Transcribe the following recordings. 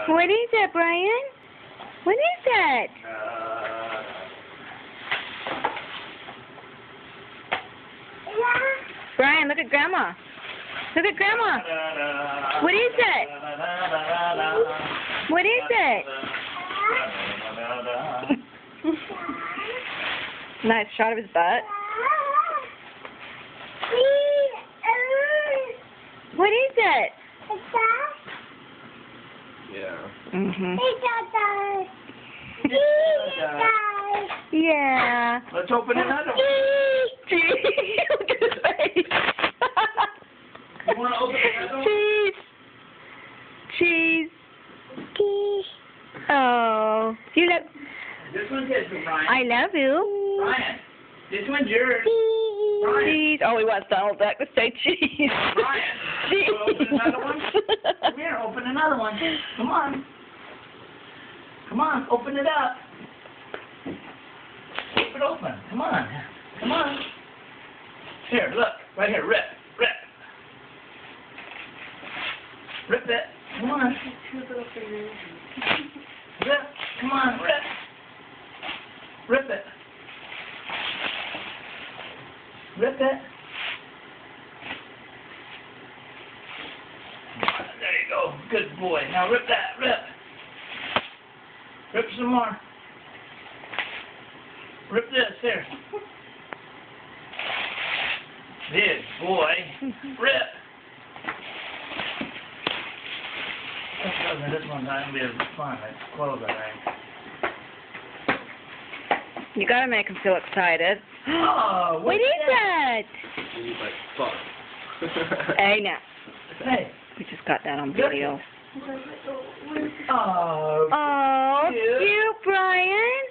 What is that, Brian? What is that? Brian, look at Grandma. Look at Grandma. What is that? What is it? Nice shot of his butt. What is it? Yeah. Yeah. Let's open another one. Look at his face. You want to open another one? Cheese. Oh. You love. This one's his, Brian. I love you. Brian, this one's yours. Brian. Cheese. Oh, he wants Donald Duck to say cheese. Brian, you want to open another one? Come here, open another one. Come on. Come on, open it up. Keep it open. Come on. Come on. Here, look. Right here. Rip. Rip. Rip it. Come on. Rip. Come on. Rip. Rip it. Rip it. There you go. Good boy. Now rip that. Rip. Rip some more. Rip this. Here. Good boy. Rip. This one's not going to be as fun. It's closed, I think. You gotta make him feel excited. Oh, What is that? He's like, fuck. Hey, now. Hey. We just got that on video. Oh. Oh, cute, Brian.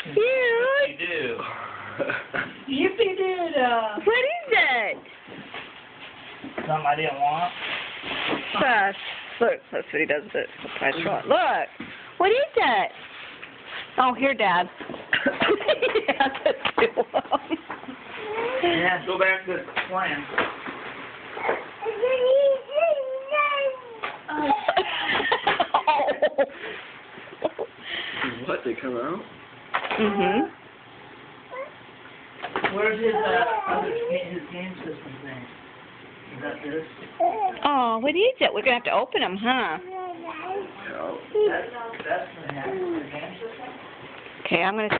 Cute. You do. Yippee-doo-dah. What is it? Something I didn't want. Gosh. Look, that's what he does with it. Surprise shot. Look. What is that? Oh, here, Dad. Yeah, that's too long. Yeah, go back to playing. What, they come out? Mhm. Where's his his game system thing? Is that this? Oh, what is it? We're gonna have to open them, huh? Yeah. That's the game system? Okay, I'm gonna.